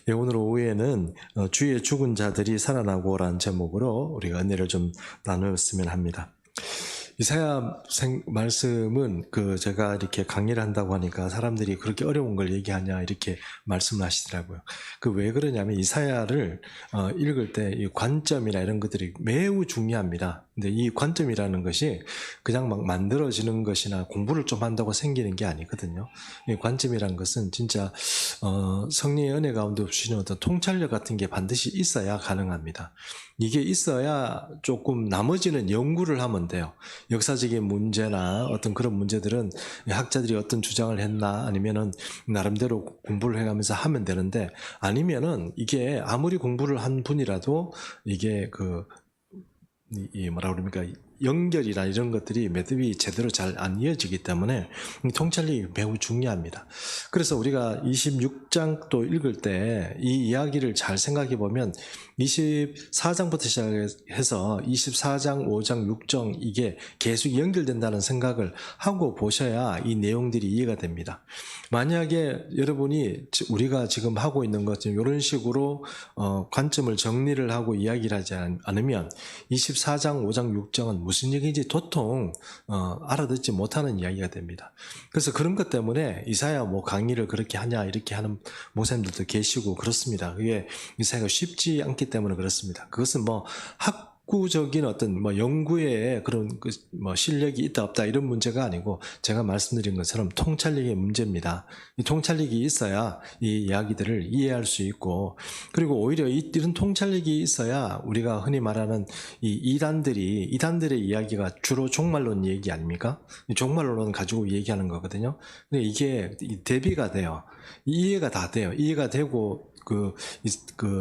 예, 오늘 오후에는 주의 죽은 자들이 살아나고라는 제목으로 우리가 은혜를 좀 나누었으면 합니다. 이사야 말씀은 제가 이렇게 강의를 한다고 하니까 사람들이 그렇게 어려운 걸 얘기하냐 이렇게 말씀을 하시더라고요. 왜 그러냐면 이사야를 읽을 때 이 관점이나 이런 것들이 매우 중요합니다. 근데 이 관점이라는 것이 그냥 막 만들어지는 것이나 공부를 좀 한다고 생기는 게 아니거든요. 이 관점이라는 것은 진짜 성령의 은혜 가운데 주시는 어떤 통찰력 같은 게 반드시 있어야 가능합니다. 이게 있어야 조금 나머지는 연구를 하면 돼요. 역사적인 문제나 어떤 그런 문제들은 학자들이 어떤 주장을 했나 아니면은 나름대로 공부를 해가면서 하면 되는데, 아니면은 이게 아무리 공부를 한 분이라도 이게 뭐라 그럽니까? 연결이나 이런 것들이 매듭이 제대로 잘 안 이어지기 때문에 통찰력이 매우 중요합니다. 그래서 우리가 26장 또 읽을 때 이 이야기를 잘 생각해 보면 24장부터 시작해서 24장, 5장, 6장 이게 계속 연결된다는 생각을 하고 보셔야 이 내용들이 이해가 됩니다. 만약에 여러분이 우리가 지금 하고 있는 것처럼 이런 식으로 관점을 정리를 하고 이야기를 하지 않으면 24장, 5장, 6장은 무슨 얘기인지 도통 알아듣지 못하는 이야기가 됩니다. 그래서 그런 것 때문에 이사야 강의를 그렇게 하냐 이렇게 하는 목사님들도 계시고 그렇습니다. 그게 이사야가 쉽지 않기 때문에 그렇습니다. 그것은 학구적인 어떤 연구에 그런 실력이 있다 없다 이런 문제가 아니고, 제가 말씀드린 것처럼 통찰력의 문제입니다. 이 통찰력이 있어야 이 이야기들을 이해할 수 있고, 그리고 오히려 이런 통찰력이 있어야 우리가 흔히 말하는 이 이단들의 이야기가 주로 종말론 얘기 아닙니까? 이 종말론은 가지고 얘기하는 거거든요. 근데 이게 대비가 돼요. 이해가 다 돼요. 이해가 되고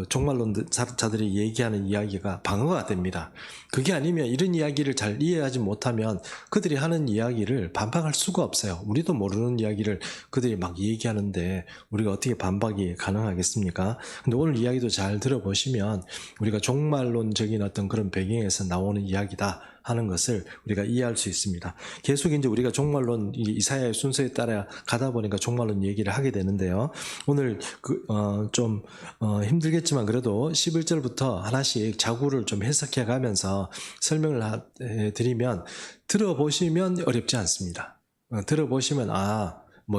종말론자들이 얘기하는 이야기가 방어가 됩니다. 그게 아니면 이런 이야기를 잘 이해하지 못하면 그들이 하는 이야기를 반박할 수가 없어요. 우리도 모르는 이야기를 그들이 막 얘기하는데 우리가 어떻게 반박이 가능하겠습니까? 근데 오늘 이야기도 잘 들어보시면 우리가 종말론적인 어떤 그런 배경에서 나오는 이야기다 하는 것을 우리가 이해할 수 있습니다. 계속 이제 우리가 종말론 이사야의 순서에 따라 가다 보니까 종말론 얘기를 하게 되는데요. 오늘 좀 힘들겠지만 그래도 11절부터 하나씩 자구를 좀 해석해 가면서 설명을 드리면 들어보시면 어렵지 않습니다. 들어보시면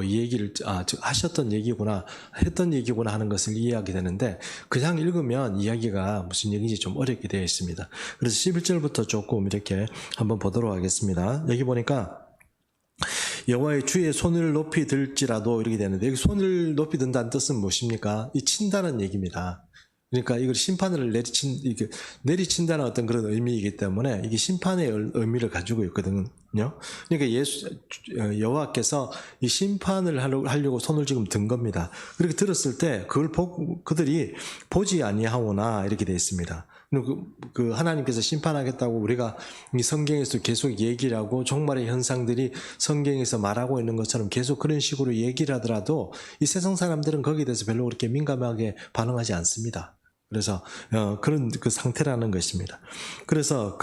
이 얘기를 하셨던 얘기구나, 했던 얘기구나 하는 것을 이해하게 되는데, 그냥 읽으면 이야기가 무슨 얘기인지 좀 어렵게 되어 있습니다. 그래서 11절부터 조금 이렇게 한번 보도록 하겠습니다. 여기 보니까 여호와의 주의 손을 높이 들지라도 이렇게 되는데, 여기 손을 높이 든다는 뜻은 무엇입니까? 이 친다는 얘기입니다. 그러니까 이걸 심판을 내리친다는 어떤 그런 의미이기 때문에 이게 심판의 의미를 가지고 있거든요. 그러니까 여호와께서 이 심판을 하려고 손을 지금 든 겁니다. 그렇게 들었을 때 그들이 보지 아니하오나 이렇게 되어 있습니다. 하나님께서 심판하겠다고 우리가 이 성경에서 계속 얘기를 하고 종말의 현상들이 성경에서 말하고 있는 것처럼 계속 그런 식으로 얘기를 하더라도 이 세상 사람들은 거기에 대해서 별로 그렇게 민감하게 반응하지 않습니다. 그래서 그런 상태라는 것입니다. 그래서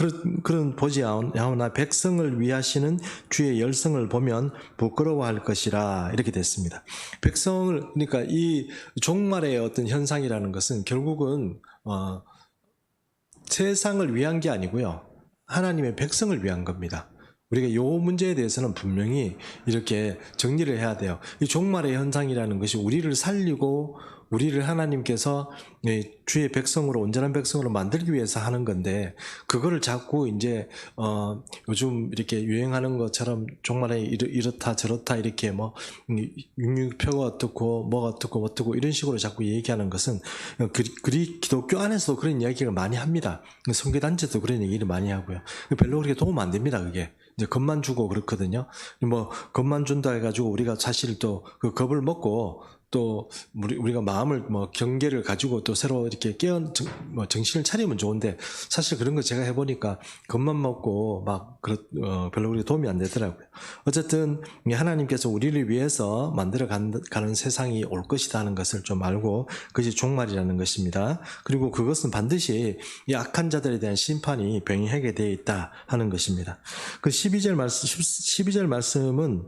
그런 보지 아오나 백성을 위하시는 주의 열성을 보면 부끄러워할 것이라 이렇게 됐습니다. 그러니까 이 종말의 어떤 현상이라는 것은 결국은 세상을 위한 게 아니고요, 하나님의 백성을 위한 겁니다. 우리가 이 문제에 대해서는 분명히 이렇게 정리를 해야 돼요. 이 종말의 현상이라는 것이 우리를 살리고 우리를 하나님께서 주의 백성으로, 온전한 백성으로 만들기 위해서 하는 건데, 그거를 자꾸 이제 요즘 이렇게 유행하는 것처럼 종말에 이렇다 저렇다 이렇게 육육표가 어떻고 뭐가 어떻고 이런 식으로 자꾸 얘기하는 것은 기독교 안에서도 그런 이야기를 많이 합니다. 선교단체도 그런 얘기를 많이 하고요. 별로 그렇게 도움 안 됩니다. 그게 이제 겁만 주고 그렇거든요. 겁만 준다 해가지고 우리가 사실 또 그 겁을 먹고 또 우리가 마음을 경계를 가지고 또 새로 이렇게 정신을 차리면 좋은데, 사실 그런 거 제가 해보니까 겁만 먹고 별로 그렇게 도움이 안 되더라고요. 어쨌든 하나님께서 우리를 위해서 만들어 가는 세상이 올 것이다 하는 것을 좀 알고, 그것이 종말이라는 것입니다. 그리고 그것은 반드시 이 악한 자들에 대한 심판이 병행하게 되어 있다 하는 것입니다. 그 12절 말씀은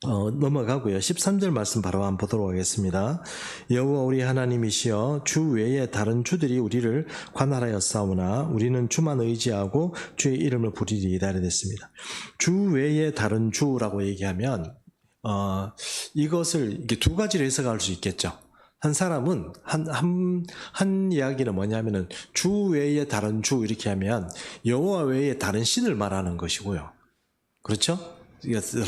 넘어가고요. 13절 말씀 바로 한번 보도록 하겠습니다. 여호와 우리 하나님이시여 주 외에 다른 주들이 우리를 관할하였사오나 우리는 주만 의지하고 주의 이름을 부리리이다 됐습니다. 주 외에 다른 주라고 얘기하면 이것을 이게 두 가지로 해석할 수 있겠죠. 한 사람은 한 이야기는 뭐냐면은 주 외에 다른 주 이렇게 하면 여호와 외에 다른 신을 말하는 것이고요. 그렇죠?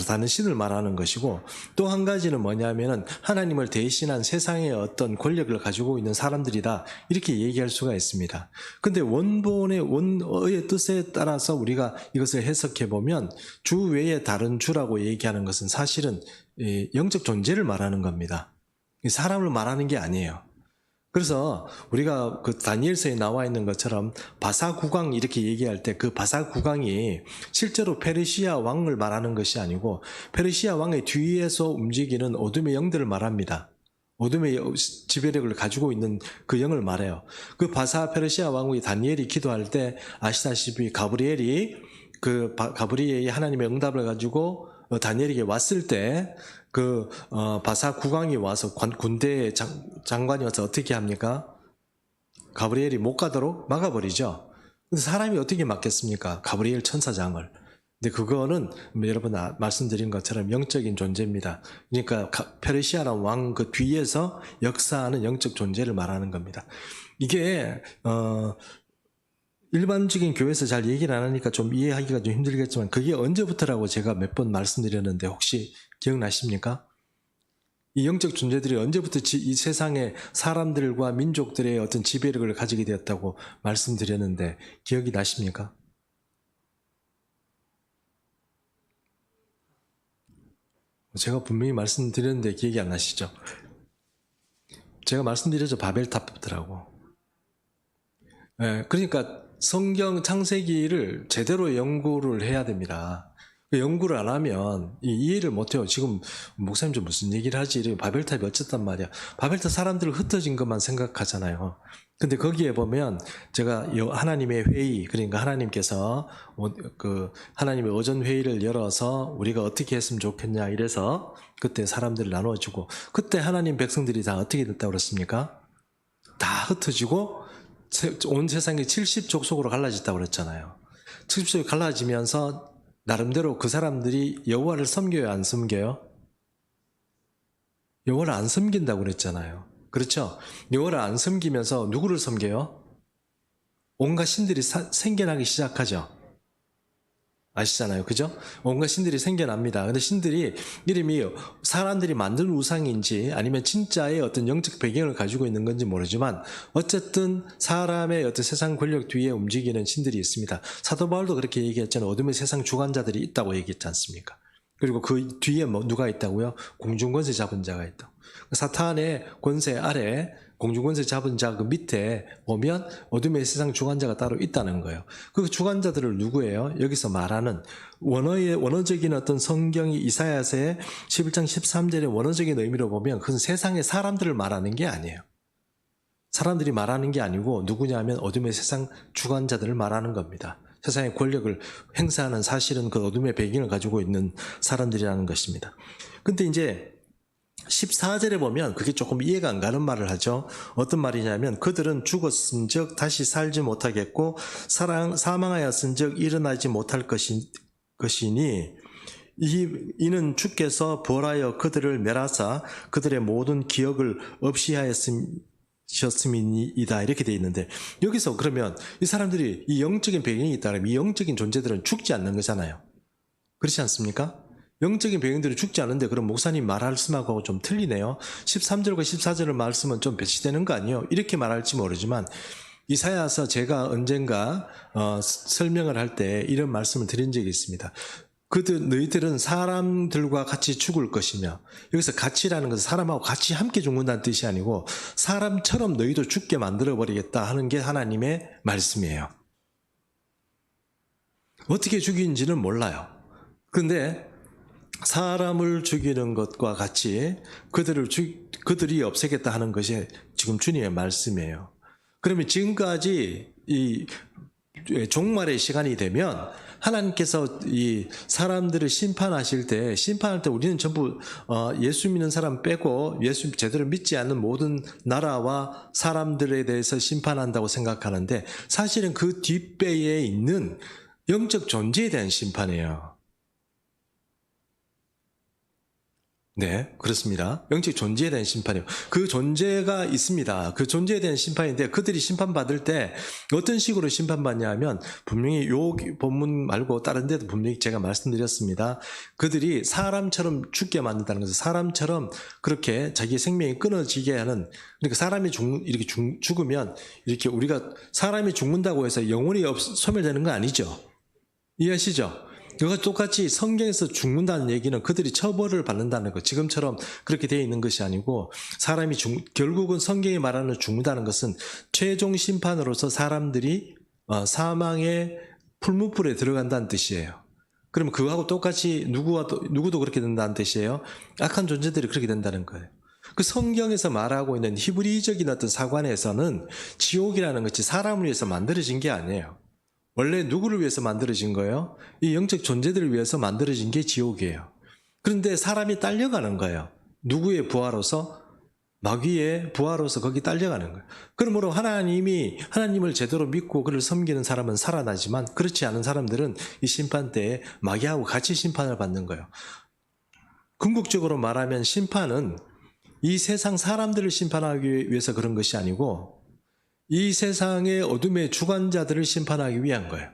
다른 신을 말하는 것이고, 또 한 가지는 뭐냐면은 하나님을 대신한 세상의 어떤 권력을 가지고 있는 사람들이다 이렇게 얘기할 수가 있습니다. 근데 원어의 뜻에 따라서 우리가 이것을 해석해 보면 주 외에 다른 주라고 얘기하는 것은 사실은 영적 존재를 말하는 겁니다. 사람을 말하는 게 아니에요. 그래서 우리가 그 다니엘서에 나와 있는 것처럼 바사국왕 이렇게 얘기할 때 그 바사국왕이 실제로 페르시아 왕을 말하는 것이 아니고 페르시아 왕의 뒤에서 움직이는 어둠의 영들을 말합니다. 어둠의 지배력을 가지고 있는 그 영을 말해요. 그 페르시아 왕이 다니엘이 기도할 때 아시다시피 가브리엘이 하나님의 응답을 가지고 다니엘에게 왔을 때 바사 국왕이 와서 군대 장관이 와서 어떻게 합니까? 가브리엘이 못 가도록 막아버리죠. 근데 사람이 어떻게 막겠습니까? 가브리엘 천사장을. 근데 그거는 여러분 말씀드린 것처럼 영적인 존재입니다. 그러니까 페르시아라는 왕 그 뒤에서 역사하는 영적 존재를 말하는 겁니다. 이게 일반적인 교회에서 잘 얘기를 안 하니까 좀 이해하기가 좀 힘들겠지만 그게 언제부터라고 제가 몇 번 말씀드렸는데 혹시 기억나십니까? 이 영적 존재들이 언제부터 이 세상의 사람들과 민족들의 어떤 지배력을 가지게 되었다고 말씀드렸는데 기억이 나십니까? 제가 분명히 말씀드렸는데 기억이 안 나시죠? 제가 말씀드렸죠. 바벨탑부터라고. 그러니까 성경 창세기를 제대로 연구를 해야 됩니다. 연구를 안 하면 이해를 못해요. 지금 목사님 좀 무슨 얘기를 하지? 바벨탑이 어쨌단 말이야. 바벨탑 사람들을 흩어진 것만 생각하잖아요. 근데 거기에 보면 제가 하나님의 회의, 그러니까 하나님께서 하나님의 오전 회의를 열어서 우리가 어떻게 했으면 좋겠냐 이래서 그때 사람들을 나눠주고 그때 하나님 백성들이 다 어떻게 됐다고 그랬습니까? 다 흩어지고 온 세상이 70족속으로 갈라졌다고 그랬잖아요. 70족이 갈라지면서 나름대로 그 사람들이 여호와를 섬겨요, 안 섬겨요? 여호와를 안 섬긴다고 그랬잖아요. 그렇죠? 여호와를 안 섬기면서 누구를 섬겨요? 온갖 신들이 생겨나기 시작하죠. 아시잖아요. 그죠? 온갖 신들이 생겨납니다. 근데 신들이 이름이 사람들이 만든 우상인지 아니면 진짜의 어떤 영적 배경을 가지고 있는 건지 모르지만 어쨌든 사람의 어떤 세상 권력 뒤에 움직이는 신들이 있습니다. 사도 바울도 그렇게 얘기했잖아요. 어둠의 세상 주관자들이 있다고 얘기했지 않습니까? 그리고 그 뒤에 누가 있다고요? 공중권세 잡은 자가 있다고. 사탄의 권세 아래 공중권세 잡은 자 그 밑에 보면 어둠의 세상 주관자가 따로 있다는 거예요. 그 주관자들을 누구예요? 여기서 말하는 원어적인 어떤 성경이 이사야서의 11장 13절의 원어적인 의미로 보면 그건 세상의 사람들을 말하는 게 아니에요. 사람들이 말하는 게 아니고 누구냐면 어둠의 세상 주관자들을 말하는 겁니다. 세상의 권력을 행사하는 사실은 그 어둠의 배경을 가지고 있는 사람들이라는 것입니다. 근데 이제 14절에 보면 그게 조금 이해가 안 가는 말을 하죠. 어떤 말이냐면 그들은 죽었은즉 다시 살지 못하겠고 사망하였은즉 일어나지 못할 것이니 이는 주께서 벌하여 그들을 멸하사 그들의 모든 기억을 없이 하였음이다 이렇게 돼 있는데 여기서 그러면 이 사람들이 이 영적인 배경이 있다면 이 영적인 존재들은 죽지 않는 거잖아요. 그렇지 않습니까? 영적인 배경들이 죽지 않은데 그럼 목사님 말씀하고 좀 틀리네요. 13절과 14절의 말씀은 좀 배치되는 거 아니에요? 이렇게 말할지 모르지만 이사야서 제가 언젠가 설명을 할 때 이런 말씀을 드린 적이 있습니다. 너희들은 사람들과 같이 죽을 것이며 여기서 같이라는 것은 사람하고 같이 함께 죽는다는 뜻이 아니고 사람처럼 너희도 죽게 만들어버리겠다 하는 게 하나님의 말씀이에요. 어떻게 죽이는지는 몰라요. 근데 사람을 죽이는 것과 같이 그들이 없애겠다 하는 것이 지금 주님의 말씀이에요. 그러면 지금까지 이 종말의 시간이 되면 하나님께서 이 사람들을 심판하실 때, 심판할 때 우리는 전부 예수 믿는 사람 빼고 예수 제대로 믿지 않는 모든 나라와 사람들에 대해서 심판한다고 생각하는데, 사실은 그 뒷배에 있는 영적 존재에 대한 심판이에요. 네, 그렇습니다. 영적 존재에 대한 심판이요. 그 존재가 있습니다. 그 존재에 대한 심판인데, 그들이 심판받을 때 어떤 식으로 심판받냐 하면, 분명히 요 본문 말고 다른 데도 분명히 제가 말씀드렸습니다. 그들이 사람처럼 죽게 만든다는 것은, 사람처럼 그렇게 자기 생명이 끊어지게 하는, 그러니까 사람이 이렇게 죽으면, 이렇게 우리가 사람이 죽는다고 해서 영혼이 소멸되는 건 아니죠. 이해하시죠? 이거 똑같이 성경에서 죽는다는 얘기는 그들이 처벌을 받는다는 것, 지금처럼 그렇게 되어 있는 것이 아니고, 사람이 결국은 성경이 말하는 죽는다는 것은 최종 심판으로서 사람들이 사망의 풀무불에 들어간다는 뜻이에요. 그러면 그거하고 똑같이 누구도 그렇게 된다는 뜻이에요. 악한 존재들이 그렇게 된다는 거예요. 그 성경에서 말하고 있는 히브리적인 어떤 사관에서는 지옥이라는 것이 사람을 위해서 만들어진 게 아니에요. 원래 누구를 위해서 만들어진 거예요? 이 영적 존재들을 위해서 만들어진 게 지옥이에요. 그런데 사람이 딸려가는 거예요. 누구의 부하로서? 마귀의 부하로서 거기 딸려가는 거예요. 그러므로 하나님을 제대로 믿고 그를 섬기는 사람은 살아나지만, 그렇지 않은 사람들은 이 심판 때에 마귀하고 같이 심판을 받는 거예요. 궁극적으로 말하면 심판은 이 세상 사람들을 심판하기 위해서 그런 것이 아니고, 이 세상의 어둠의 주관자들을 심판하기 위한 거예요.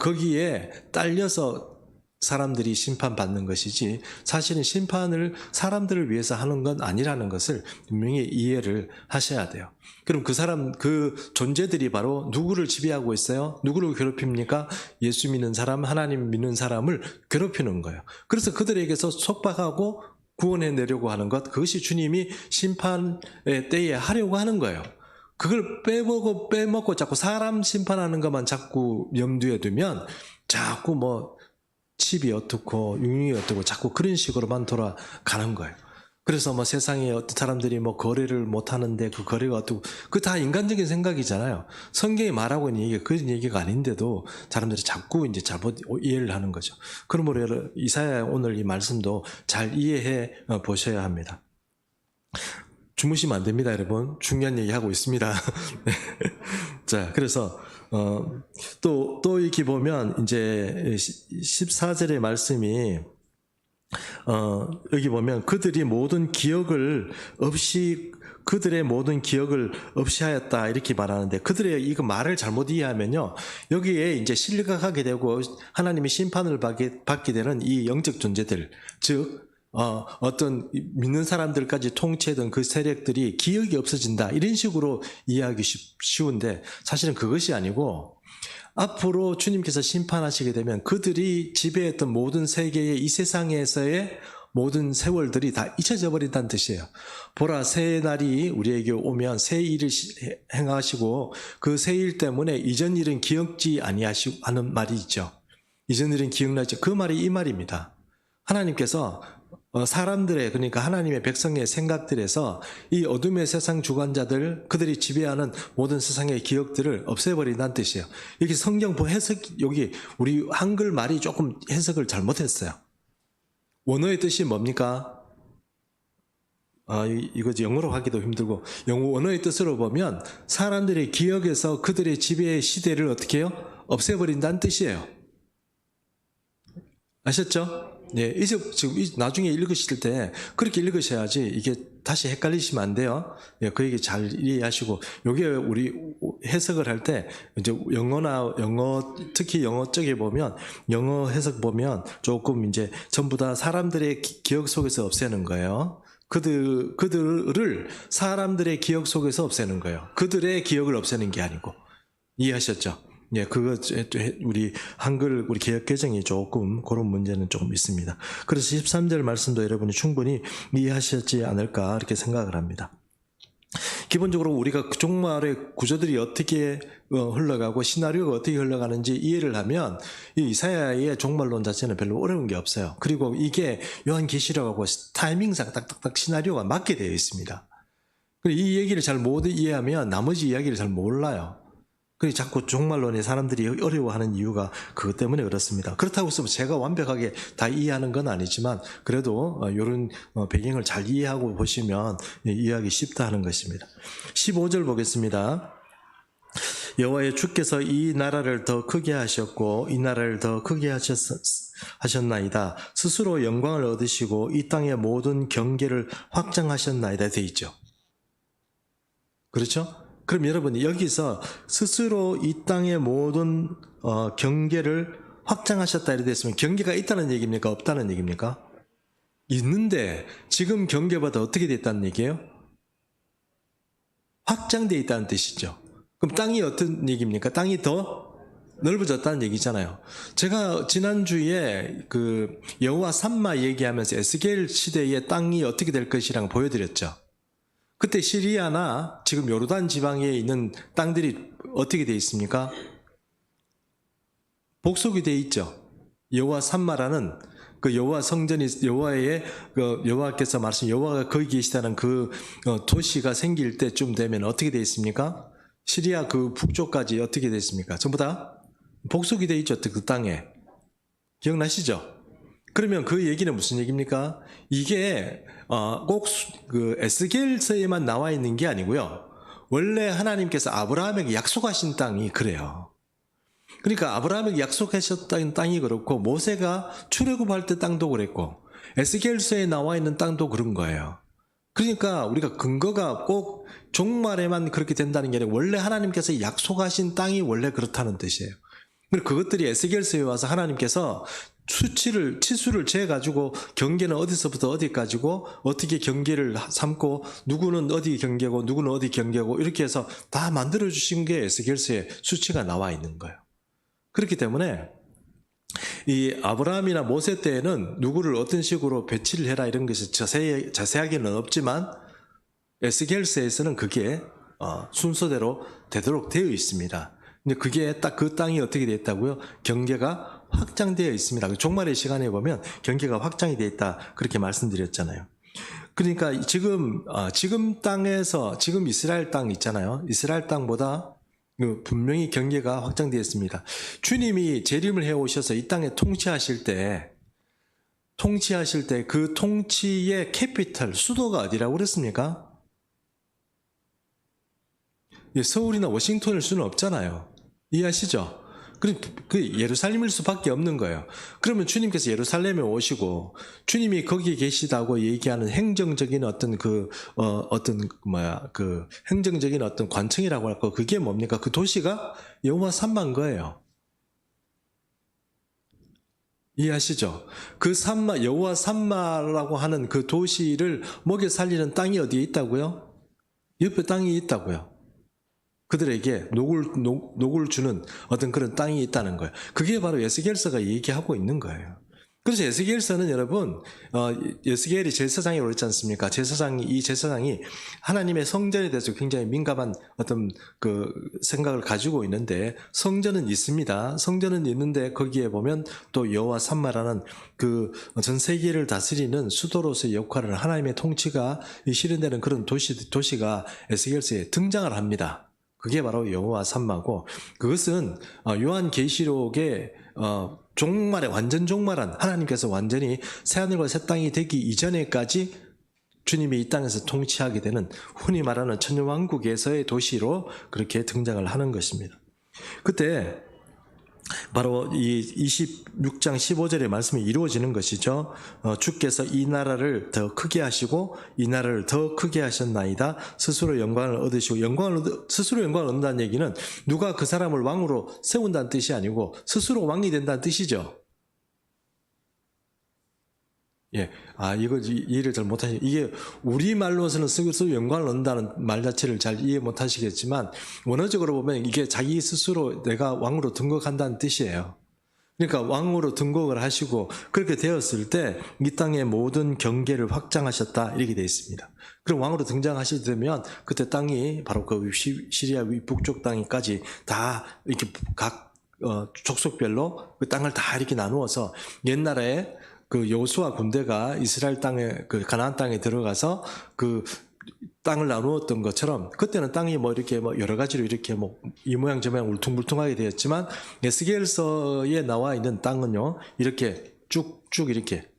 거기에 딸려서 사람들이 심판받는 것이지, 사실은 심판을 사람들을 위해서 하는 건 아니라는 것을 분명히 이해를 하셔야 돼요. 그럼 그 존재들이 바로 누구를 지배하고 있어요? 누구를 괴롭힙니까? 예수 믿는 사람, 하나님 믿는 사람을 괴롭히는 거예요. 그래서 그들에게서 속박하고 구원해내려고 하는 것, 그것이 주님이 심판의 때에 하려고 하는 거예요. 그걸 빼먹고 자꾸 사람 심판하는 것만 자꾸 염두에 두면 자꾸 칩이 어떻고 육육이 어떻고 자꾸 그런 식으로만 돌아가는 거예요. 그래서 세상에 어떤 사람들이 거래를 못 하는데 그 거래가 어떻고, 그 다 인간적인 생각이잖아요. 성경이 말하고 있는 얘기가 그런 얘기가 아닌데도 사람들이 자꾸 이제 잘못 이해를 하는 거죠. 그러므로 이사야 오늘 이 말씀도 잘 이해해 보셔야 합니다. 주무시면 안 됩니다, 여러분. 중요한 얘기 하고 있습니다. 자, 그래서 또 이렇게 보면 이제 14절의 말씀이 여기 보면 그들의 모든 기억을 없이 하였다 이렇게 말하는데, 그들의 이거 말을 잘못 이해하면요, 여기에 이제 실각하게 되고 하나님이 심판을 받게 되는 이 영적 존재들, 즉 어떤 믿는 사람들까지 통치하던 그 세력들이 기억이 없어진다, 이런 식으로 이해하기 쉬운데, 사실은 그것이 아니고, 앞으로 주님께서 심판하시게 되면 그들이 지배했던 모든 세계의 이 세상에서의 모든 세월들이 다 잊혀져 버린다는 뜻이에요. 보라, 새 날이 우리에게 오면 새 일을 행하시고 그 새 일 때문에 이전 일은 기억지 아니하시고 하는 말이 있죠. 이전 일은 기억나지, 그 말이 이 말입니다. 하나님께서 사람들의, 그러니까 하나님의 백성의 생각들에서 이 어둠의 세상 주관자들, 그들이 지배하는 모든 세상의 기억들을 없애버린다는 뜻이에요. 여기 성경 여기 우리 한글 말이 조금 해석을 잘못했어요. 원어의 뜻이 뭡니까? 이거 영어로 하기도 힘들고, 원어의 뜻으로 보면 사람들의 기억에서 그들의 지배의 시대를 어떻게 해요? 없애버린다는 뜻이에요. 아셨죠? 네, 이제 지금 나중에 읽으실 때 그렇게 읽으셔야지 이게 다시 헷갈리시면 안 돼요. 네, 그 얘기 잘 이해하시고, 요게 우리 해석을 할 때 이제 영어 특히 영어 쪽에 보면, 영어 해석 보면 조금 이제 전부 다 사람들의 기억 속에서 없애는 거예요. 그들을 사람들의 기억 속에서 없애는 거예요. 그들의 기억을 없애는 게 아니고. 이해하셨죠? 예, 우리 한글, 우리 개역 개정이 조금 그런 문제는 조금 있습니다. 그래서 13절 말씀도 여러분이 충분히 이해하셨지 않을까, 이렇게 생각을 합니다. 기본적으로 우리가 종말의 구조들이 어떻게 흘러가고 시나리오가 어떻게 흘러가는지 이해를 하면 이 이사야의 종말론 자체는 별로 어려운 게 없어요. 그리고 이게 요한계시록하고 타이밍상 딱딱딱 시나리오가 맞게 되어 있습니다. 이 얘기를 잘 못 이해하면 나머지 이야기를 잘 몰라요. 그게 자꾸 종말론에 사람들이 어려워하는 이유가 그것 때문에 그렇습니다. 그렇다고 해서 제가 완벽하게 다 이해하는 건 아니지만 그래도 이런 배경을 잘 이해하고 보시면 이해하기 쉽다 하는 것입니다. 15절 보겠습니다. 여호와의 주께서 이 나라를 더 크게 하셨고 이 나라를 더 크게 하셨나이다. 스스로 영광을 얻으시고 이 땅의 모든 경계를 확장하셨나이다 되어 있죠. 그렇죠? 그럼 여러분 여기서 스스로 이 땅의 모든 경계를 확장하셨다 이렇게 됐으면 경계가 있다는 얘기입니까? 없다는 얘기입니까? 있는데 지금 경계보다 어떻게 됐다는 얘기예요? 확장되어 있다는 뜻이죠. 그럼 땅이 어떤 얘기입니까? 땅이 더 넓어졌다는 얘기잖아요. 제가 지난주에 그 여호와 삼마 얘기하면서 에스겔 시대의 땅이 어떻게 될 것이라고 보여드렸죠. 그때 시리아나 지금 요르단 지방에 있는 땅들이 어떻게 되어 있습니까? 복속이 되어 있죠. 여호와 삼마라는 그 여호와 성전이 여호와의 그 여호와께서 말씀 여호와가 거기 계시다는 그 도시가 생길 때쯤 되면 어떻게 되어 있습니까? 시리아 그 북쪽까지 어떻게 되어 있습니까? 전부 다 복속이 되어 있죠. 그 땅에. 기억나시죠? 그러면 그 얘기는 무슨 얘기입니까? 이게 꼭 그 에스겔서에만 나와 있는 게 아니고요. 원래 하나님께서 아브라함에게 약속하신 땅이 그래요. 그러니까 아브라함에게 약속하셨던 땅이 그렇고 모세가 출애굽할 때 땅도 그랬고 에스겔서에 나와 있는 땅도 그런 거예요. 그러니까 우리가 근거가 꼭 종말에만 그렇게 된다는 게 아니라 원래 하나님께서 약속하신 땅이 원래 그렇다는 뜻이에요. 그리고 그것들이 에스겔서에 와서 하나님께서 치수를 재가지고 경계는 어디서부터 어디까지고 어떻게 경계를 삼고 누구는 어디 경계고 누구는 어디 경계고 이렇게 해서 다 만들어주신 게 에스겔서에 수치가 나와 있는 거예요. 그렇기 때문에 이 아브라함이나 모세 때에는 누구를 어떤 식으로 배치를 해라 이런 것이 자세하게는 없지만 에스겔서에서는 그게 순서대로 되도록 되어 있습니다. 근데 그게 딱 그 땅이 어떻게 되어 있다고요? 경계가 확장되어 있습니다. 종말의 시간에 보면 경계가 확장이 되어 있다 그렇게 말씀드렸잖아요. 그러니까 지금 땅에서 지금 이스라엘 땅 있잖아요. 이스라엘 땅보다 분명히 경계가 확장되어 있습니다. 주님이 재림을 해오셔서 이 땅에 통치하실 때 그 통치의 캐피털 수도가 어디라고 그랬습니까? 서울이나 워싱턴일 수는 없잖아요. 이해하시죠? 그 예루살렘일 수밖에 없는 거예요. 그러면 주님께서 예루살렘에 오시고 주님이 거기에 계시다고 얘기하는 행정적인 어떤 행정적인 어떤 관청이라고 할까 그게 뭡니까? 그 도시가 여호와 삼마인 거예요. 이해하시죠? 그 여호와 삼마라고 하는 그 도시를 먹여 살리는 땅이 어디에 있다고요? 옆에 땅이 있다고요. 그들에게 녹을 주는 어떤 그런 땅이 있다는 거예요. 그게 바로 에스겔서가 얘기하고 있는 거예요. 그래서 에스겔서는 여러분, 에스겔이 제사장이라고 그랬지 않습니까? 이 제사장이 하나님의 성전에 대해서 굉장히 민감한 어떤 그 생각을 가지고 있는데, 성전은 있습니다. 성전은 있는데 거기에 보면 또 여호와 삼마라는 그 전 세계를 다스리는 수도로서의 역할을 하나님의 통치가 실현되는 그런 도시가 에스겔서에 등장을 합니다. 그게 바로 여호와 삼마고 그것은 요한계시록의 완전 종말한 하나님께서 완전히 새하늘과 새 땅이 되기 이전에까지 주님이 이 땅에서 통치하게 되는 흔히 말하는 천년왕국에서의 도시로 그렇게 등장을 하는 것입니다. 그때 바로 이 26장 15절의 말씀이 이루어지는 것이죠. 주께서 이 나라를 더 크게 하시고 이 나라를 더 크게 하셨나이다. 스스로 영광을 얻으시고 스스로 영광을 얻는다는 얘기는 누가 그 사람을 왕으로 세운다는 뜻이 아니고 스스로 왕이 된다는 뜻이죠. 예, 이거 이해를 잘 못하시죠. 이게 우리말로서는 스스로 영광을 얻는다는 말 자체를 잘 이해 못하시겠지만 원어적으로 보면 이게 자기 스스로 내가 왕으로 등극한다는 뜻이에요. 그러니까 왕으로 등극을 하시고 그렇게 되었을 때 이 땅의 모든 경계를 확장하셨다 이렇게 되어 있습니다. 그럼 왕으로 등장하시게 되면 그때 땅이 바로 그 시리아 북쪽 땅까지 다 이렇게 각 족속별로 그 땅을 다 이렇게 나누어서 옛날에 그 여호수아 군대가 이스라엘 땅에 그 가나안 땅에 들어가서 그 땅을 나누었던 것처럼 그때는 땅이 뭐 이렇게 뭐 여러 가지로 이렇게 뭐 이 모양 저 모양 울퉁불퉁하게 되었지만 에스겔서에 나와 있는 땅은요 이렇게 쭉쭉 이렇게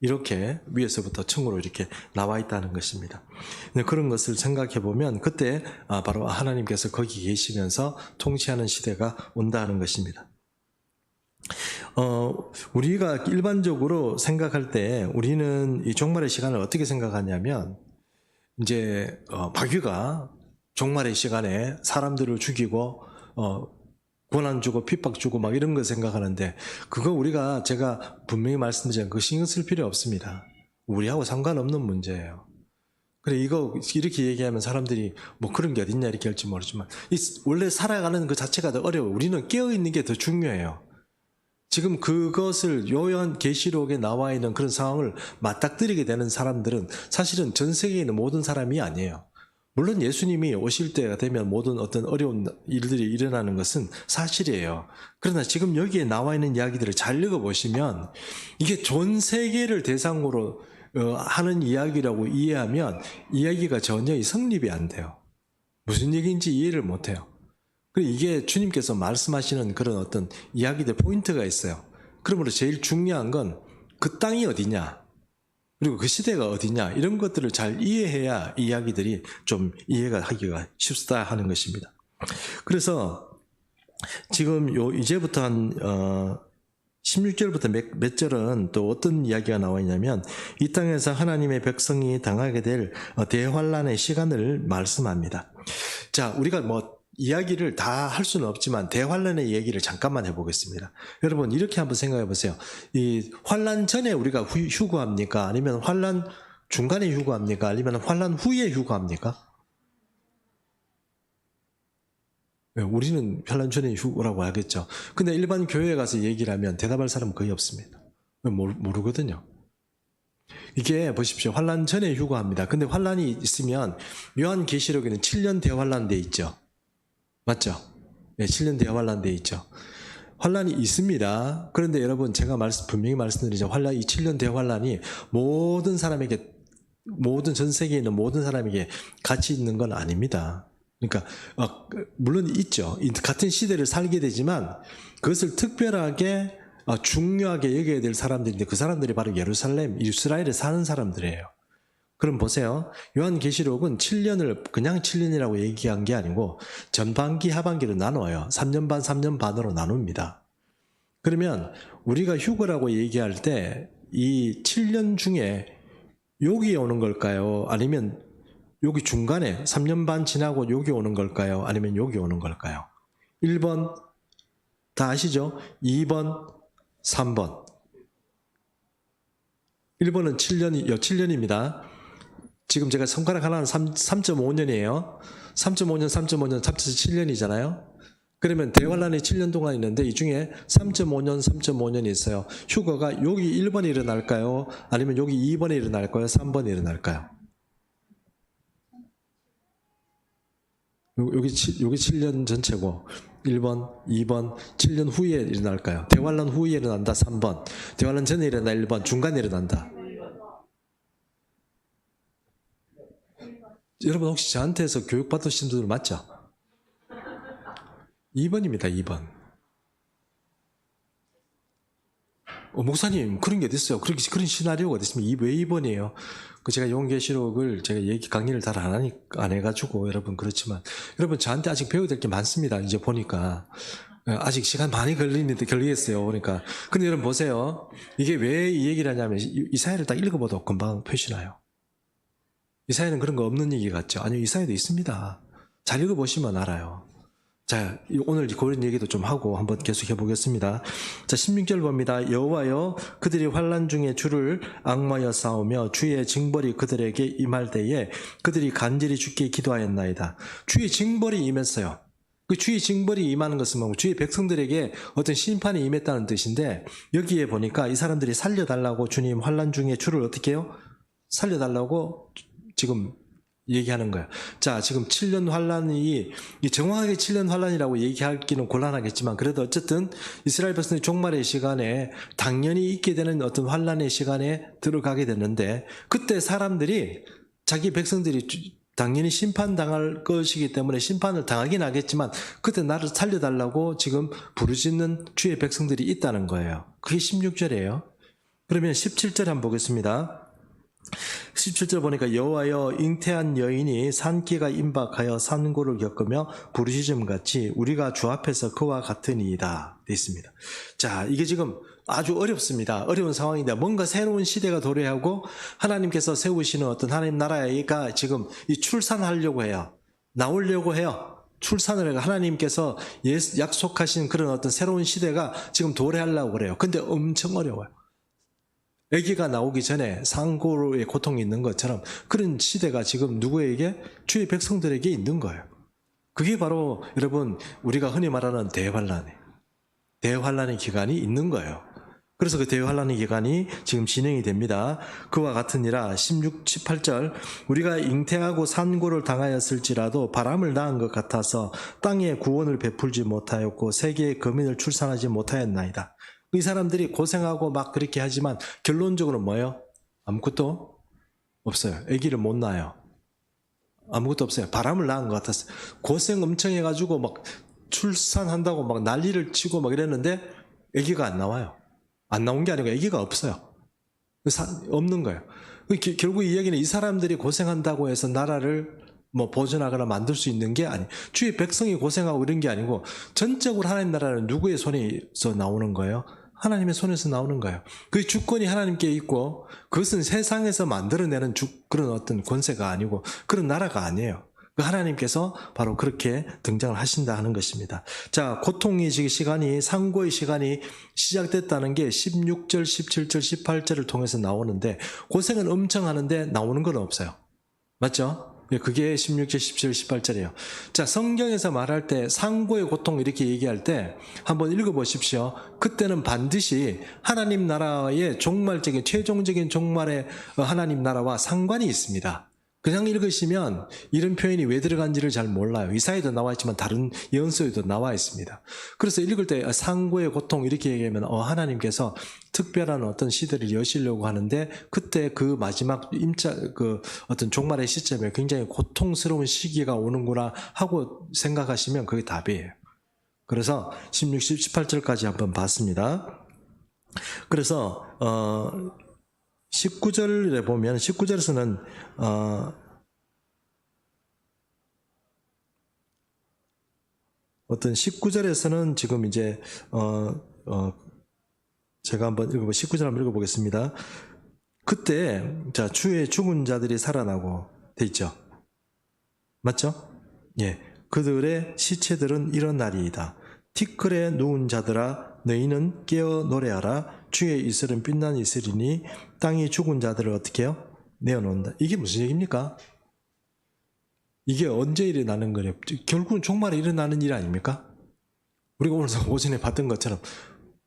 이렇게 위에서부터 층으로 이렇게 나와 있다는 것입니다. 그런 것을 생각해 보면 그때 바로 하나님께서 거기 계시면서 통치하는 시대가 온다는 것입니다. 우리가 일반적으로 생각할 때 우리는 이 종말의 시간을 어떻게 생각하냐면 이제 마귀가 종말의 시간에 사람들을 죽이고 고난 주고 핍박 주고 막 이런 거 생각하는데 그거 제가 분명히 말씀드리지만 그거 신경 쓸 필요 없습니다. 우리하고 상관없는 문제예요. 그래 이거 이렇게 얘기하면 사람들이 뭐 그런 게 어딨냐 이렇게 할지 모르지만 원래 살아가는 그 자체가 더 어려워요. 우리는 깨어있는 게 더 중요해요. 지금 그것을 요한 계시록에 나와 있는 그런 상황을 맞닥뜨리게 되는 사람들은 사실은 전 세계에 있는 모든 사람이 아니에요. 물론 예수님이 오실 때가 되면 모든 어떤 어려운 일들이 일어나는 것은 사실이에요. 그러나 지금 여기에 나와 있는 이야기들을 잘 읽어보시면 이게 전 세계를 대상으로 하는 이야기라고 이해하면 이야기가 전혀 성립이 안 돼요. 무슨 얘기인지 이해를 못해요. 이게 주님께서 말씀하시는 그런 어떤 이야기들 포인트가 있어요. 그러므로 제일 중요한 건 그 땅이 어디냐 그리고 그 시대가 어디냐 이런 것들을 잘 이해해야 이야기들이 좀 이해가 하기가 쉽다 하는 것입니다. 그래서 지금 이제부터 한 16절부터 몇 절은 또 어떤 이야기가 나와 있냐면 이 땅에서 하나님의 백성이 당하게 될 대환란의 시간을 말씀합니다. 자, 우리가 뭐 이야기를 다 할 수는 없지만 대환란의 얘기를 잠깐만 해보겠습니다. 여러분 이렇게 한번 생각해 보세요. 이 환란 전에 우리가 휴거합니까? 아니면 환란 중간에 휴거합니까? 아니면 환란 후에 휴거합니까? 우리는 환란 전에 휴거라고 하겠죠. 근데 일반 교회에 가서 얘기를 하면 대답할 사람은 거의 없습니다. 모르거든요. 이게 보십시오. 환란 전에 휴거합니다. 근데 환란이 있으면 요한계시록에는 7년 대환란 돼 있죠. 맞죠? 네, 7년 대환란 돼 있죠. 환란이 있습니다. 그런데 여러분 제가 분명히 말씀드리죠. 이 7년 대환란이 모든 사람에게 모든 전 세계에 있는 모든 사람에게 같이 있는 건 아닙니다. 그러니까 물론 있죠. 같은 시대를 살게 되지만 그것을 특별하게 중요하게 여겨야 될 사람들인데 그 사람들이 바로 예루살렘, 이스라엘에 사는 사람들이에요. 그럼 보세요. 요한계시록은 7년을 그냥 7년이라고 얘기한 게 아니고 전반기, 하반기로 나눠요. 3년 반, 3년 반으로 나눕니다. 그러면 우리가 휴거라고 얘기할 때 이 7년 중에 여기에 오는 걸까요? 아니면 여기 중간에 3년 반 지나고 여기 오는 걸까요? 아니면 여기 오는 걸까요? 1번 다 아시죠? 2번, 3번. 1번은 7년입니다. 지금 제가 손가락 하나는 3.5년이에요. 3.5년, 3.5년, 합쳐서 7년이잖아요. 그러면 대환란이 7년 동안 있는데 이 중에 3.5년, 3.5년이 있어요. 휴거가 여기 1번에 일어날까요? 아니면 여기 2번에 일어날까요? 3번에 일어날까요? 여기 7년 전체고 1번, 2번, 7년 후에 일어날까요? 대환란 후에 일어난다 3번, 대환란 전에 일어난다 1번, 중간에 일어난다. 여러분 혹시 저한테서 교육받으신 분들 맞죠? 2번입니다. 2번. 목사님 그런 게 어딨어요? 그런 시나리오가 어딨습니까? 왜 2번이에요? 제가 요한계시록을 제가 강의를 잘 안 해가지고 여러분 그렇지만 여러분 저한테 아직 배워야 될 게 많습니다. 이제 보니까 아직 시간 많이 걸리겠어요. 그러니까 근데 여러분 보세요. 이게 왜 이 얘기를 하냐면 이사야를 딱 읽어봐도 금방 표시나요. 이사야는 그런 거 없는 얘기 같죠? 아니요, 이사야도 있습니다. 잘 읽어보시면 알아요. 자, 오늘 그런 얘기도 좀 하고 한번 계속 해보겠습니다. 자, 16절 봅니다. 여호와여, 그들이 환난 중에 주를 앙모하여 싸우며 주의 징벌이 그들에게 임할 때에 그들이 간절히 주께 기도하였나이다. 주의 징벌이 임했어요. 그 주의 징벌이 임하는 것은 뭐고 주의 백성들에게 어떤 심판이 임했다는 뜻인데 여기에 보니까 이 사람들이 살려달라고 주님 환난 중에 주를 어떻게 해요? 살려달라고 지금 얘기하는 거예요. 자, 지금 7년 환란이 정확하게 7년 환란이라고 얘기하기는 곤란하겠지만 그래도 어쨌든 이스라엘 백성의 종말의 시간에 당연히 있게 되는 어떤 환란의 시간에 들어가게 됐는데 그때 사람들이 자기 백성들이 당연히 심판당할 것이기 때문에 심판을 당하긴 하겠지만 그때 나를 살려달라고 지금 부르짖는 주의 백성들이 있다는 거예요. 그게 16절이에요. 그러면 17절 한번 보겠습니다. 17절 보니까 여호와여 잉태한 여인이 산기가 임박하여 산고를 겪으며 부르짖음같이 우리가 주 앞에서 그와 같으니이다 되어 있습니다. 자, 이게 지금 아주 어렵습니다. 어려운 상황인데 뭔가 새로운 시대가 도래하고 하나님께서 세우시는 어떤 하나님 나라가 지금 이 출산하려고 해요. 나오려고 해요. 출산을 해가 하나님께서 약속하신 그런 어떤 새로운 시대가 지금 도래하려고 그래요. 근데 엄청 어려워요. 아기가 나오기 전에 상고의 고통이 있는 것처럼 그런 시대가 지금 누구에게? 주의 백성들에게 있는 거예요. 그게 바로 여러분 우리가 흔히 말하는 대환란의 기간이 있는 거예요. 그래서 그 대환란의 기간이 지금 진행이 됩니다. 그와 같으니라 16, 18절 우리가 잉태하고 산고를 당하였을지라도 바람을 낳은 것 같아서 땅에 구원을 베풀지 못하였고 세계의 거민을 출산하지 못하였나이다. 이 사람들이 고생하고 막 그렇게 하지만 결론적으로 뭐예요? 아무것도 없어요. 아기를 못 낳아요. 아무것도 없어요. 바람을 낳은 것 같았어요. 고생 엄청 해가지고 막 출산한다고 막 난리를 치고 막 이랬는데 아기가 안 나와요. 안 나온 게 아니고 아기가 없어요. 없는 거예요. 결국 이 이야기는 이 사람들이 고생한다고 해서 나라를 뭐 보존하거나 만들 수 있는 게 아니, 주의 백성이 고생하고 이런 게 아니고 전적으로 하나님 나라는 누구의 손에서 나오는 거예요? 하나님의 손에서 나오는 거예요. 그 주권이 하나님께 있고 그것은 세상에서 만들어내는 그런 어떤 권세가 아니고 그런 나라가 아니에요. 그 하나님께서 바로 그렇게 등장을 하신다 하는 것입니다. 자, 고통의 시간이 상고의 시간이 시작됐다는 게 16절, 17절, 18절을 통해서 나오는데 고생은 엄청 하는데 나오는 건 없어요. 맞죠? 그게 16절, 17절, 18절이에요. 자, 성경에서 말할 때 상고의 고통 이렇게 얘기할 때 한번 읽어보십시오. 그때는 반드시 하나님 나라의 종말적인 최종적인 종말의 하나님 나라와 상관이 있습니다. 그냥 읽으시면 이런 표현이 왜 들어간지를 잘 몰라요. 이사야에도 나와 있지만 다른 예언서에도 나와 있습니다. 그래서 읽을 때 상고의 고통 이렇게 얘기하면 하나님께서 특별한 어떤 시대를 여시려고 하는데 그때 그 마지막 그 어떤 종말의 시점에 굉장히 고통스러운 시기가 오는구나 하고 생각하시면 그게 답이에요. 그래서 16, 18절까지 한번 봤습니다. 그래서 19절에 보면 19절에서는 어떤 19절에서는 지금 이제 제가 한번 19절 한번 읽어보겠습니다. 그때 자 주의 죽은 자들이 살아나고 돼 있죠. 맞죠? 예, 그들의 시체들은 이런 날이이다. 티끌에 누운 자들아 너희는 깨어 노래하라. 주의 이슬은 빛난 이슬이니 땅이 죽은 자들을 어떻게 해요? 내어놓는다. 이게 무슨 얘기입니까? 이게 언제 일어나는 거예요? 결국은 종말에 일어나는 일 아닙니까? 우리가 오늘 오전에 봤던 것처럼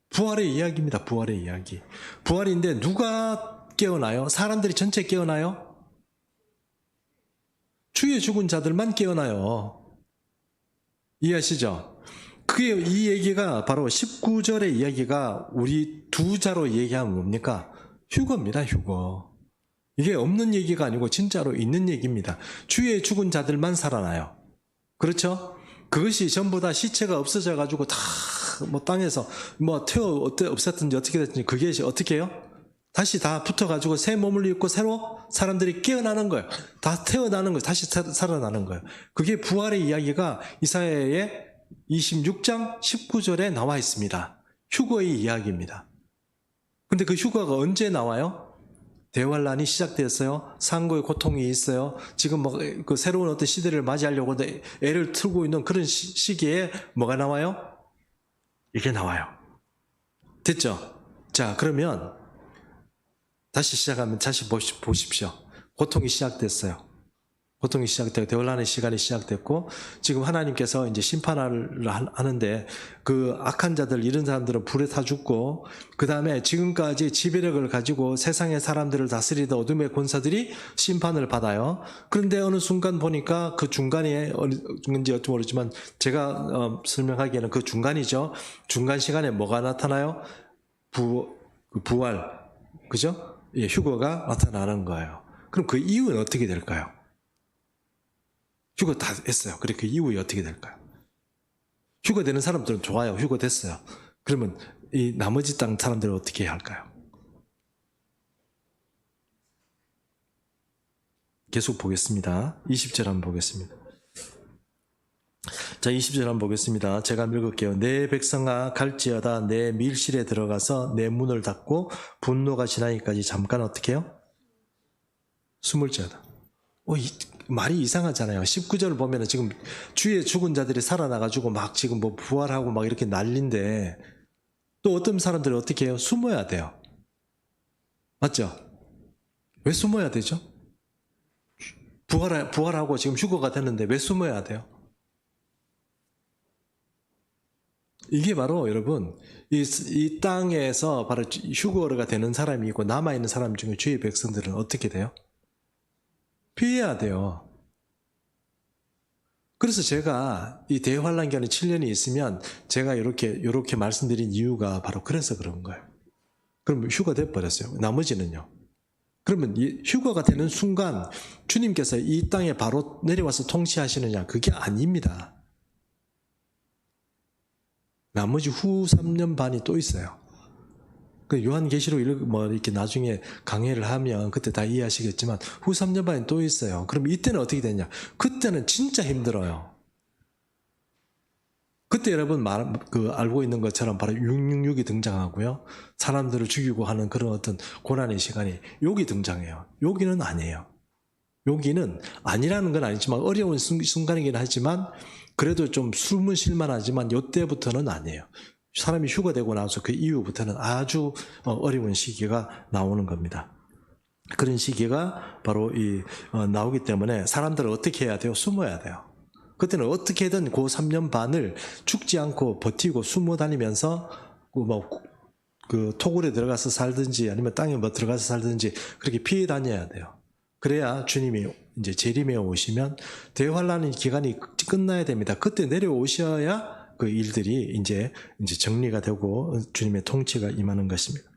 부활의 이야기입니다. 부활의 이야기. 부활인데 누가 깨어나요? 사람들이 전체 깨어나요? 주의 죽은 자들만 깨어나요. 이해하시죠? 그게 이 얘기가 바로 19절의 이야기가 우리 두 자로 얘기하면 뭡니까? 휴거입니다. 휴거. 이게 없는 얘기가 아니고 진짜로 있는 얘기입니다. 주의 죽은 자들만 살아나요. 그렇죠? 그것이 전부 다 시체가 없어져 가지고 다 뭐 땅에서 뭐 없었든지 어떻게 됐든지 그게 어떻게 해요? 다시 다 붙어가지고 새 몸을 입고 새로 사람들이 깨어나는 거예요. 다 태어나는 거예요. 다시 살아나는 거예요. 그게 부활의 이야기가 이사야의 26장 19절에 나와 있습니다. 휴거의 이야기입니다. 근데 그 휴거가 언제 나와요? 대환란이 시작됐어요. 상고의 고통이 있어요. 지금 그 새로운 어떤 시대를 맞이하려고 애를 틀고 있는 그런 시기에 뭐가 나와요? 이게 나와요. 됐죠? 자, 그러면 다시 시작하면 다시 보십시오. 고통이 시작됐어요. 고통이 시작되고 대환란의 시간이 시작됐고 지금 하나님께서 이제 심판을 하는데 그 악한 자들 이런 사람들은 불에 타 죽고 그 다음에 지금까지 지배력을 가지고 세상의 사람들을 다스리던 어둠의 권사들이 심판을 받아요. 그런데 어느 순간 보니까 그 중간에 어딘지 모르지만 제가 설명하기에는 그 중간이죠. 중간 시간에 뭐가 나타나요? 부활, 그죠? 예, 휴거가 나타나는 거예요. 그럼 그 이후는 어떻게 될까요? 휴가 다 했어요. 그래 그 이후에 어떻게 될까요? 휴가 되는 사람들은 좋아요. 휴가 됐어요. 그러면 이 나머지 땅 사람들은 어떻게 해야 할까요? 계속 보겠습니다. 20절 한번 보겠습니다. 자, 20절 한번 보겠습니다. 제가 읽을게요. 내 백성아 갈지어다 내 밀실에 들어가서 내 문을 닫고 분노가 지나기까지 잠깐 어떻게 해요? 숨을지어다. 말이 이상하잖아요. 19절을 보면 지금 주의 죽은 자들이 살아나가지고 막 지금 뭐 부활하고 막 이렇게 난리인데 또 어떤 사람들은 어떻게 해요? 숨어야 돼요. 맞죠? 왜 숨어야 되죠? 부활하고 지금 휴거가 됐는데 왜 숨어야 돼요? 이게 바로 여러분 이 땅에서 바로 휴거가 되는 사람이 있고 남아있는 사람 중에 주의 백성들은 어떻게 돼요? 피해야 돼요. 그래서 제가 이 대환란기간이 7년이 있으면 제가 이렇게 말씀드린 이유가 바로 그래서 그런 거예요. 그럼 휴가 돼버렸어요. 나머지는요. 그러면 휴가가 되는 순간 주님께서 이 땅에 바로 내려와서 통치하시느냐? 그게 아닙니다. 나머지 후 3년 반이 또 있어요. 그 요한계시록 이렇게 나중에 강해를 하면 그때 다 이해하시겠지만 후 3년 반이 또 있어요. 그럼 이때는 어떻게 되냐? 그때는 진짜 힘들어요. 그때 여러분 알고 있는 것처럼 바로 666이 등장하고요. 사람들을 죽이고 하는 그런 어떤 고난의 시간이 여기 등장해요. 여기는 아니에요. 여기는 아니라는 건 아니지만 어려운 순간이긴 하지만 그래도 좀 숨은 쉴만하지만 이때부터는 아니에요. 사람이 휴가되고 나서 그 이후부터는 아주 어려운 시기가 나오는 겁니다. 그런 시기가 바로 나오기 때문에 사람들은 어떻게 해야 돼요? 숨어야 돼요. 그때는 어떻게든 그 3년 반을 죽지 않고 버티고 숨어 다니면서 그 토굴에 들어가서 살든지 아니면 땅에 들어가서 살든지 그렇게 피해 다녀야 돼요. 그래야 주님이 이제 재림에 오시면 대환란의 기간이 끝나야 됩니다. 그때 내려오셔야 그 일들이 이제 정리가 되고 주님의 통치가 임하는 것입니다.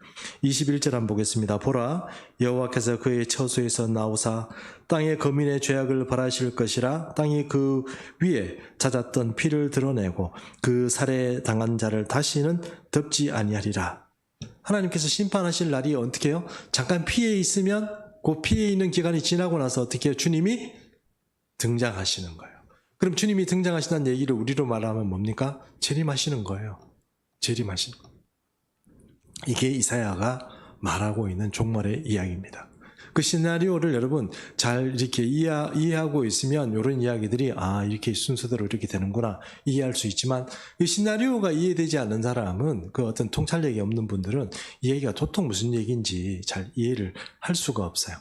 21절 한번 보겠습니다. 보라 여호와께서 그의 처소에서 나오사 땅의 거민의 죄악을 벌하실 것이라 땅이 그 위에 잦았던 피를 드러내고 그 살해당한 자를 다시는 덮지 아니하리라. 하나님께서 심판하실 날이 어떻게 해요? 잠깐 피해 있으면 그 피해 있는 기간이 지나고 나서 어떻게 해요? 주님이 등장하시는 거예요. 그럼 주님이 등장하신다는 얘기를 우리로 말하면 뭡니까? 재림하시는 거예요. 재림하시는 거예요. 이게 이사야가 말하고 있는 종말의 이야기입니다. 그 시나리오를 여러분 잘 이렇게 이해하고 있으면 이런 이야기들이 이렇게 순서대로 이렇게 되는구나 이해할 수 있지만 이 시나리오가 이해되지 않는 사람은 그 어떤 통찰력이 없는 분들은 이 얘기가 도통 무슨 얘기인지 잘 이해를 할 수가 없어요.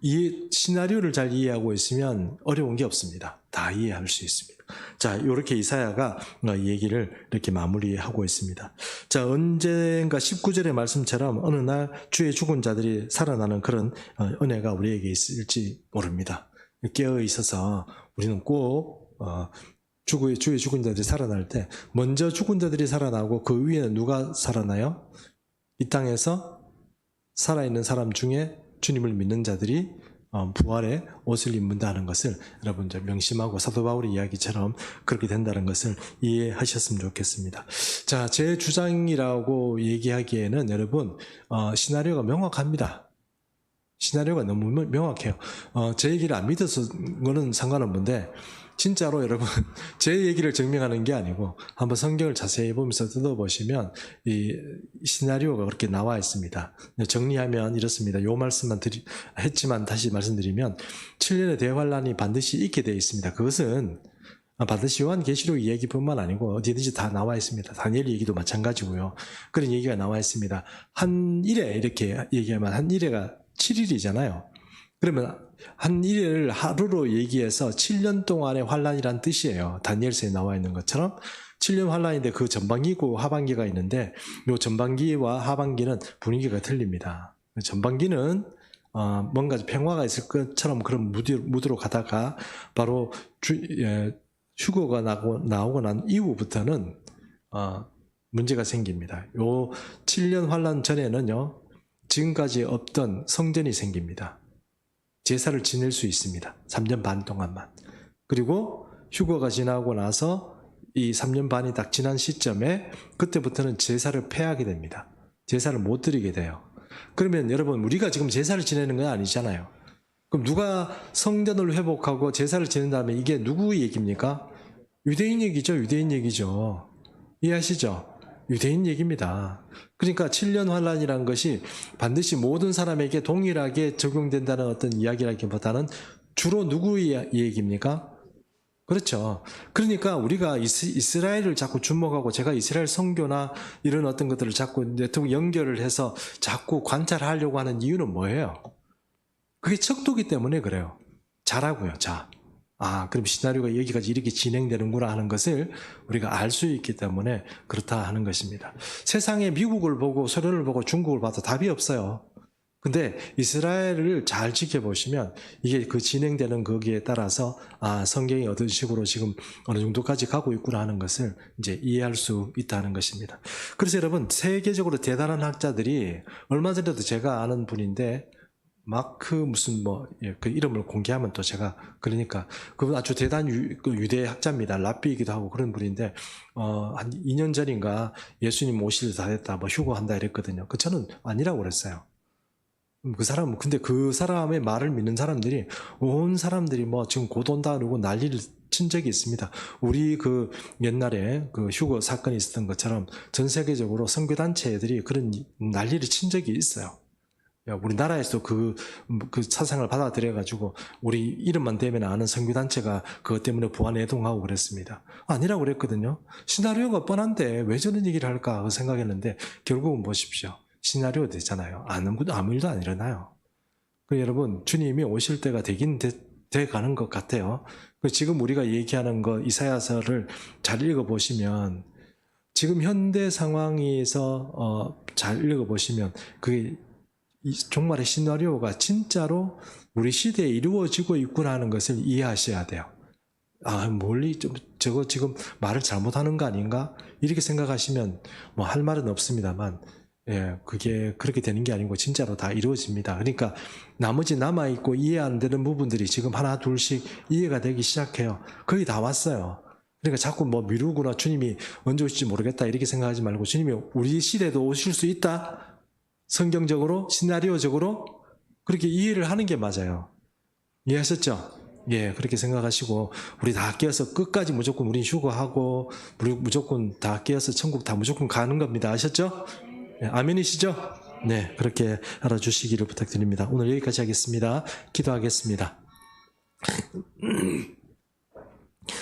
이 시나리오를 잘 이해하고 있으면 어려운 게 없습니다. 다 이해할 수 있습니다. 자, 이렇게 이사야가 이 얘기를 이렇게 마무리하고 있습니다. 자, 언젠가 19절의 말씀처럼 어느 날 주의 죽은 자들이 살아나는 그런 은혜가 우리에게 있을지 모릅니다. 깨어 있어서 우리는 꼭 주의 죽은 자들이 살아날 때 먼저 죽은 자들이 살아나고 그 위에는 누가 살아나요? 이 땅에서 살아있는 사람 중에 주님을 믿는 자들이 부활의 옷을 입는다는 것을 여러분 명심하고 사도 바울의 이야기처럼 그렇게 된다는 것을 이해하셨으면 좋겠습니다. 자, 제 주장이라고 얘기하기에는 여러분 시나리오가 명확합니다. 시나리오가 너무 명확해요. 제 얘기를 안 믿어서 거는 상관없는데 진짜로 여러분 제 얘기를 증명하는 게 아니고 한번 성경을 자세히 보면서 뜯어보시면 이 시나리오가 그렇게 나와 있습니다. 정리하면 이렇습니다. 요 말씀만 했지만 다시 말씀드리면 7년의 대환란이 반드시 있게 되어 있습니다. 그것은 반드시 요한계시록 이야기뿐만 아니고 어디든지 다 나와 있습니다. 다니엘 얘기도 마찬가지고요. 그런 얘기가 나와 있습니다. 한 일에 이렇게 얘기하면 한 일에가 7일이잖아요. 그러면 한 일을 하루로 얘기해서 7년 동안의 환란이란 뜻이에요. 다니엘서에 나와 있는 것처럼 7년 환란인데 그 전반기고 하반기가 있는데 이 전반기와 하반기는 분위기가 틀립니다. 전반기는 뭔가 평화가 있을 것처럼 그런 무드로 가다가 바로 휴거가 나오고 난 이후부터는 문제가 생깁니다. 요 7년 환란 전에는요 지금까지 없던 성전이 생깁니다. 제사를 지낼 수 있습니다. 3년 반 동안만. 그리고 휴거가 지나고 나서 이 3년 반이 딱 지난 시점에 그때부터는 제사를 폐하게 됩니다. 제사를 못 드리게 돼요. 그러면 여러분, 우리가 지금 제사를 지내는 건 아니잖아요. 그럼 누가 성전을 회복하고 제사를 지낸다면 이게 누구 얘기입니까? 유대인 얘기죠. 유대인 얘기죠. 이해하시죠? 유대인 얘기입니다. 그러니까 7년 환란이라는 것이 반드시 모든 사람에게 동일하게 적용된다는 어떤 이야기라기보다는 주로 누구의 얘기입니까? 그렇죠. 그러니까 우리가 이스라엘을 자꾸 주목하고 제가 이스라엘 선교나 이런 어떤 것들을 자꾸 네트워크 연결을 해서 자꾸 관찰하려고 하는 이유는 뭐예요? 그게 척도기 때문에 그래요. 자라고요, 자. 아, 그럼 시나리오가 여기까지 이렇게 진행되는구나 하는 것을 우리가 알 수 있기 때문에 그렇다 하는 것입니다. 세상에 미국을 보고 소련을 보고 중국을 봐도 답이 없어요. 근데 이스라엘을 잘 지켜보시면 이게 그 진행되는 거기에 따라서 아, 성경이 어떤 식으로 지금 어느 정도까지 가고 있구나 하는 것을 이제 이해할 수 있다는 것입니다. 그래서 여러분, 세계적으로 대단한 학자들이 얼마 전에도 제가 아는 분인데 마크 무슨 그 이름을 공개하면 또 제가 그러니까 그분 아주 대단한 유대 학자입니다. 랍비이기도 하고 그런 분인데 한 2년 전인가 예수님 오실 다 됐다 휴거한다 이랬거든요. 그 저는 아니라고 그랬어요. 그 사람은 근데 그 사람의 말을 믿는 사람들이 온 사람들이 지금 곧 온다 그러고 난리를 친 적이 있습니다. 우리 그 옛날에 그 휴거 사건이 있었던 것처럼 전 세계적으로 선교단체들이 그런 난리를 친 적이 있어요. 우리나라에서도 그 사상을 받아들여가지고 우리 이름만 대면 아는 선교단체가 그것 때문에 부안해동하고 그랬습니다. 아니라고 그랬거든요. 시나리오가 뻔한데 왜 저런 얘기를 할까 생각했는데 결국은 보십시오. 시나리오 되잖아요. 아무 일도 안 일어나요. 여러분, 주님이 오실 때가 되긴 돼 가는 것 같아요. 지금 우리가 얘기하는 거 이사야서를 잘 읽어보시면 지금 현대 상황에서 잘 읽어보시면 그게 정말의 시나리오가 진짜로 우리 시대에 이루어지고 있구나 하는 것을 이해하셔야 돼요. 아, 멀리 저거 지금 말을 잘못하는 거 아닌가? 이렇게 생각하시면 할 말은 없습니다만 그게 그렇게 되는 게 아니고 진짜로 다 이루어집니다. 그러니까 나머지 남아있고 이해 안 되는 부분들이 지금 하나 둘씩 이해가 되기 시작해요. 거의 다 왔어요. 그러니까 자꾸 미루구나 주님이 언제 오실지 모르겠다 이렇게 생각하지 말고 주님이 우리 시대에도 오실 수 있다. 성경적으로, 시나리오적으로 그렇게 이해를 하는 게 맞아요. 이해하셨죠? 예, 그렇게 생각하시고 우리 다 깨어서 끝까지 무조건 우린 휴거하고 무조건 다 깨어서 천국 다 무조건 가는 겁니다. 아셨죠? 네, 아멘이시죠? 네, 그렇게 알아주시기를 부탁드립니다. 오늘 여기까지 하겠습니다. 기도하겠습니다.